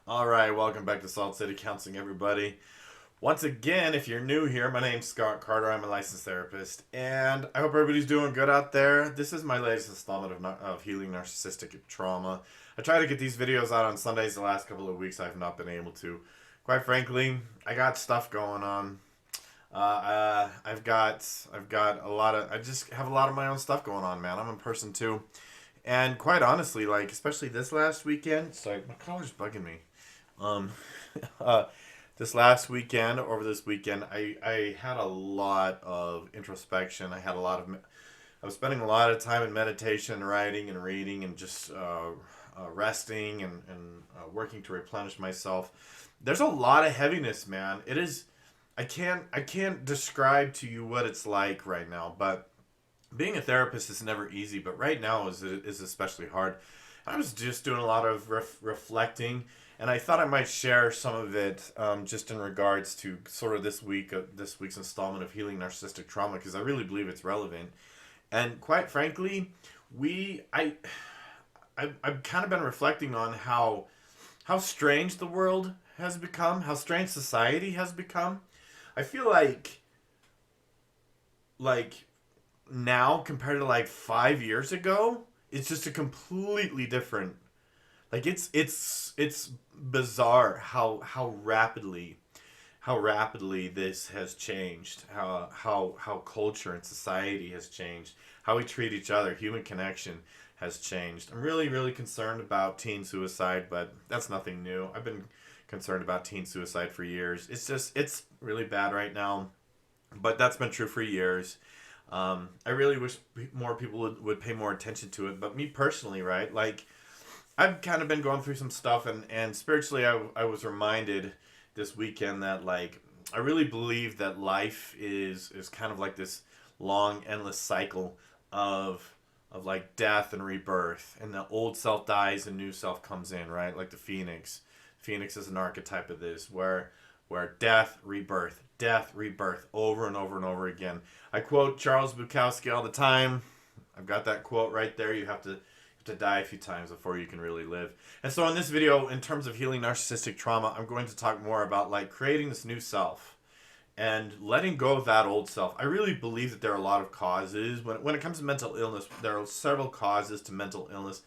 All right, welcome back to Salt City Counseling, everybody. Once again, if you're new here, my name's Scott Carter. I'm a licensed therapist, and I hope everybody's doing good out there. This is my latest installment of Healing Narcissistic Trauma. I try to get these videos out on Sundays. The last couple of weeks, I've not been able to. Quite frankly, I got stuff going on. I've got a lot of. I just have a lot of my own stuff going on, man. I'm a person too, and quite honestly, like especially this last weekend. Sorry, my collar's bugging me. Um, uh, this last weekend, over this weekend, I had a lot of introspection. I was spending a lot of time in meditation, writing, and reading, and just resting and working to replenish myself. There's a lot of heaviness, man. It is. I can't describe to you what it's like right now, but being a therapist is never easy. But right now is especially hard. I was just doing a lot of reflecting, and I thought I might share some of it just in regards to sort of this week's installment of Healing Narcissistic Trauma, because I really believe it's relevant. And quite frankly, we I've kind of been reflecting on how strange the world has become, how strange society has become. I feel like now compared to like 5 years ago, it's just a completely different. Like it's bizarre how rapidly this has changed. How culture and society has changed. How we treat each other, human connection has changed. I'm really concerned about teen suicide, but that's nothing new. I've been concerned about teen suicide for years. It's really bad right now, but that's been true for years. I really wish more people would pay more attention to it. But me personally, right? Like, I've kind of been going through some stuff, and spiritually, I was reminded this weekend that, like, I really believe that life is kind of like this long, endless cycle of, of like death and rebirth. And the old self dies and new self comes in, right? Like the phoenix. Phoenix is an archetype of this, where death, rebirth, over and over and over again. I quote Charles Bukowski all the time. I've got that quote right there. You have to die a few times before you can really live. And so in this video, in terms of healing narcissistic trauma, I'm going to talk more about like creating this new self and letting go of that old self. I really believe that there are a lot of causes. When it comes to mental illness, there are several causes to mental illness.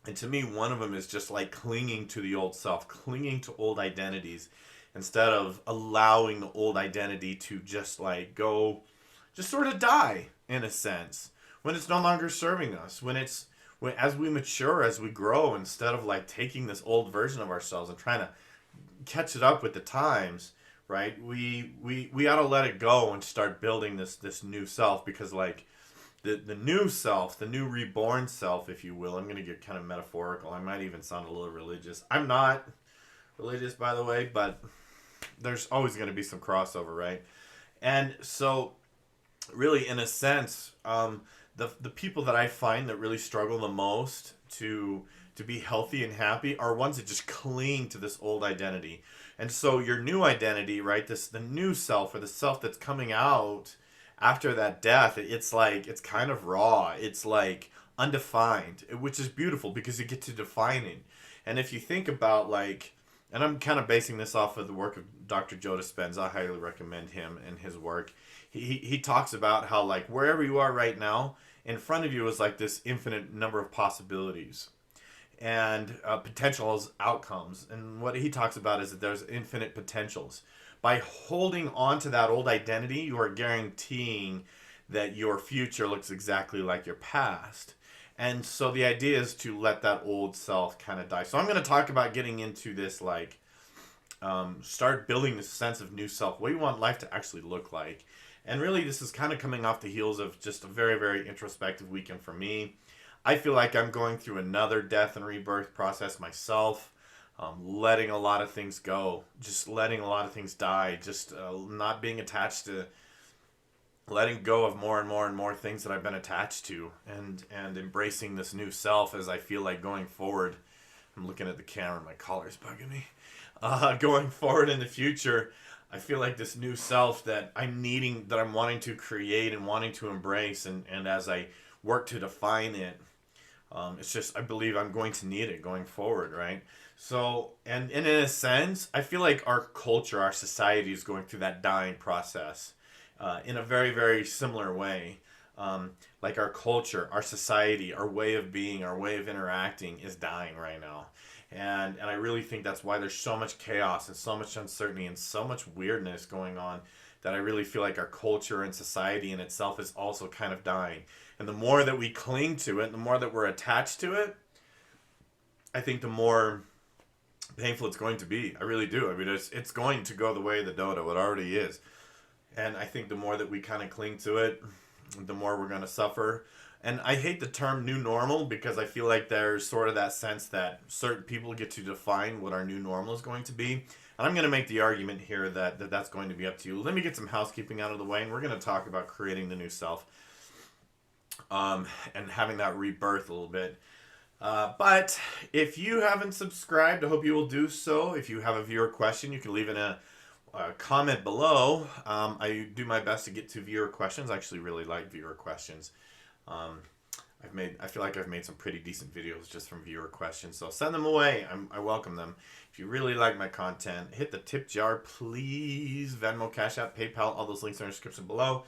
And to me, one of them is just like clinging to the old self, clinging to old identities instead of allowing the old identity to just like go, just sort of die in a sense when it's no longer serving us, when as we mature, as we grow, instead of like taking this old version of ourselves and trying to catch it up with the times, right? We ought to let it go and start building this new self, because like the new self, the new reborn self, if you will. I'm gonna get kind of metaphorical. I might even sound a little religious. I'm not religious, by the way, but there's always gonna be some crossover, right? And so, really, in a sense, the people that I find that really struggle the most to be healthy and happy are ones that just cling to this old identity. And so your new identity, right? The new self, or the self that's coming out after that death, it's like it's kind of raw. It's like undefined, which is beautiful because you get to define it. And if you think about like, and I'm kind of basing this off of the work of Dr. Joe Dispenza. I highly recommend him and his work. He talks about how like wherever you are right now, in front of you is like this infinite number of possibilities and potentials, outcomes. And what he talks about is that there's infinite potentials. By holding on to that old identity, you are guaranteeing that your future looks exactly like your past. And so the idea is to let that old self kind of die. So I'm going to talk about getting into this, like, start building this sense of new self. What do you want life to actually look like? And really, this is kind of coming off the heels of just a very introspective weekend for me. I feel like I'm going through another death and rebirth process myself, letting a lot of things go, just letting a lot of things die, just not being attached to, letting go of more and more things that I've been attached to, and embracing this new self as I feel like going forward. I'm looking at the camera, my collar's bugging me. Going forward in the future, I feel like this new self that I'm wanting to create and wanting to embrace, and as I work to define it, It's just, I believe I'm going to need it going forward, right? So, and in a sense, I feel like our culture, our society is going through that dying process in a very, very similar way. Like our culture, our society, our way of being, our way of interacting is dying right now. And I really think that's why there's so much chaos and so much uncertainty and so much weirdness going on, that I really feel like our culture and society in itself is also kind of dying. And the more that we cling to it, the more that we're attached to it, I think the more painful it's going to be. I really do. I mean, it's going to go the way of the dodo. It already is. And I think the more that we kind of cling to it, the more we're going to suffer. And I hate the term new normal, because I feel like there's sort of that sense that certain people get to define what our new normal is going to be. And I'm going to make the argument here that that's going to be up to you. Let me get some housekeeping out of the way, and we're going to talk about creating the new self, and having that rebirth a little bit. But if you haven't subscribed, I hope you will do so. If you have a viewer question, you can leave in a comment below. I do my best to get to viewer questions. I actually really like viewer questions. I feel like I've made some pretty decent videos just from viewer questions, so send them away. I welcome them. If you really like my content, hit the tip jar, please. Venmo, Cash App, PayPal, all those links are in the description below.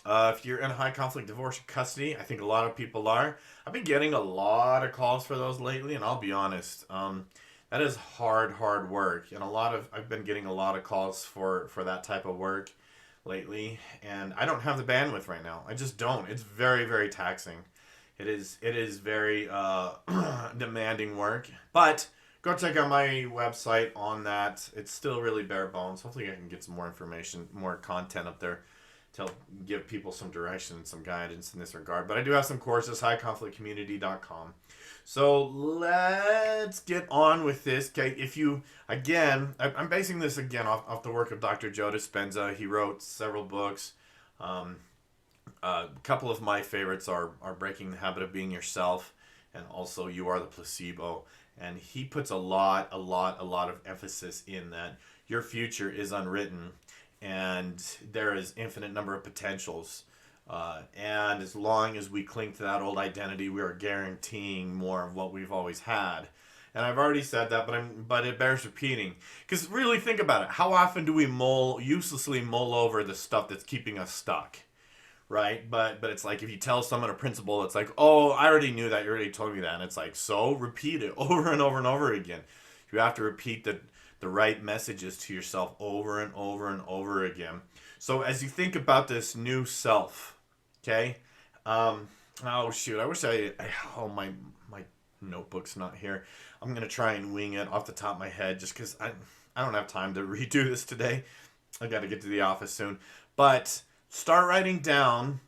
If you're in a high conflict divorce or custody, I think a lot of people are. I've been getting a lot of calls for those lately, and I'll be honest, that is hard work. And I've been getting a lot of calls for that type of work lately, and I don't have the bandwidth right now. I just don't. It's very, very taxing. It is very demanding work. But go check out my website on that. It's still really bare bones. Hopefully I can get some more information, more content up there to give people some direction and some guidance in this regard. But I do have some courses, highconflictcommunity.com. So let's get on with this. Okay, I'm basing this again off the work of Dr. Joe Dispenza. He wrote several books. A couple of my favorites are Breaking the Habit of Being Yourself, and also You Are the Placebo. And he puts a lot of emphasis in that your future is unwritten, and there is infinite number of potentials. And as long as we cling to that old identity, we are guaranteeing more of what we've always had. And I've already said that, but it bears repeating. Because really think about it. How often do we uselessly mull over the stuff that's keeping us stuck? Right? But it's like if you tell someone a principle, it's like, oh, I already knew that. You already told me that. And it's like, so repeat it over and over and over again. You have to repeat the right messages to yourself over and over and over again. So as you think about this new self, okay? Oh shoot, I wish my notebook's not here. I'm going to try and wing it off the top of my head just because I don't have time to redo this today. I got to get to the office soon. But start writing down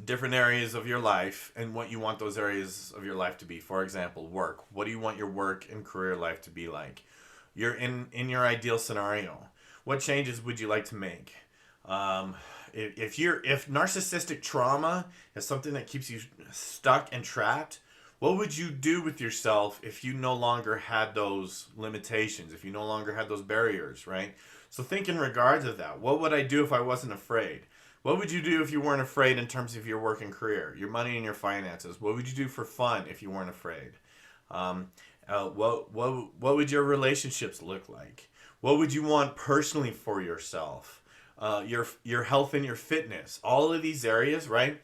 different areas of your life and what you want those areas of your life to be. For example, work. What do you want your work and career life to be like? You're in your ideal scenario. What changes would you like to make? If narcissistic trauma is something that keeps you stuck and trapped, what would you do with yourself if you no longer had those limitations, if you no longer had those barriers, right? So think in regards of that. What would I do if I wasn't afraid? What would you do if you weren't afraid in terms of your work and career, your money and your finances? What would you do for fun if you weren't afraid? What would your relationships look like? What would you want personally for yourself? Your health and your fitness, all of these areas, right?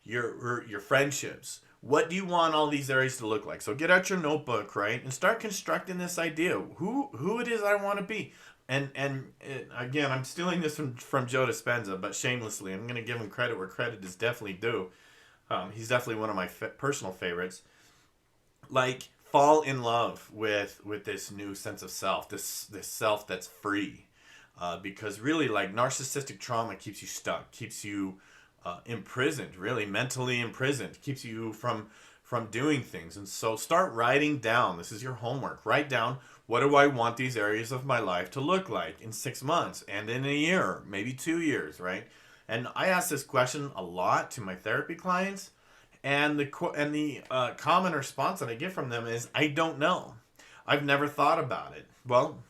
Your friendships. What do you want all these areas to look like? So get out your notebook, right, and start constructing this idea. Who it is I want to be. And again, I'm stealing this from Joe Dispenza, but shamelessly, I'm going to give him credit where credit is definitely due. He's definitely one of my personal favorites. Like, fall in love with this new sense of self, this self that's free. Because really, like, narcissistic trauma keeps you stuck, keeps you imprisoned, really mentally imprisoned, keeps you from doing things. And so start writing down. This is your homework. Write down, what do I want these areas of my life to look like in 6 months and in a year, maybe 2 years, right? And I ask this question a lot to my therapy clients, and the common response that I get from them is, I don't know. I've never thought about it. Well,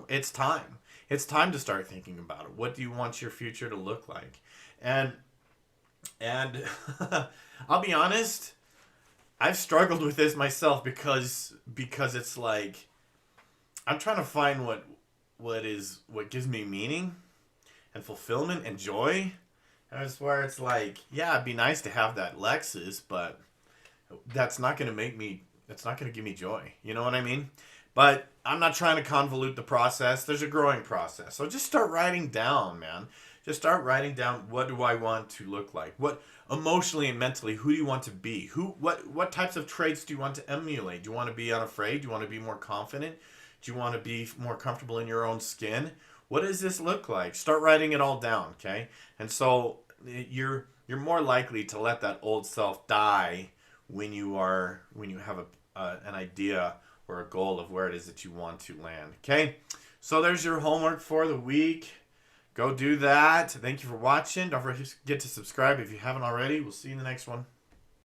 it's time. It's time to start thinking about it. What do you want your future to look like? And I'll be honest, I've struggled with this myself because it's like I'm trying to find what gives me meaning and fulfillment and joy. And it's where it's like, yeah, it'd be nice to have that Lexus, but that's not going to make me, that's not going to give me joy. You know what I mean? But I'm not trying to convolute the process. There's a growing process. So just start writing down, man. Just start writing down, what do I want to look like? What emotionally and mentally, who do you want to be? What types of traits do you want to emulate? Do you want to be unafraid? Do you want to be more confident? Do you want to be more comfortable in your own skin? What does this look like? Start writing it all down, okay? And so you're more likely to let that old self die when you have an idea or a goal of where it is that you want to land. Okay, so there's your homework for the week. Go do that. Thank you for watching. Don't forget to subscribe if you haven't already. We'll see you in the next one.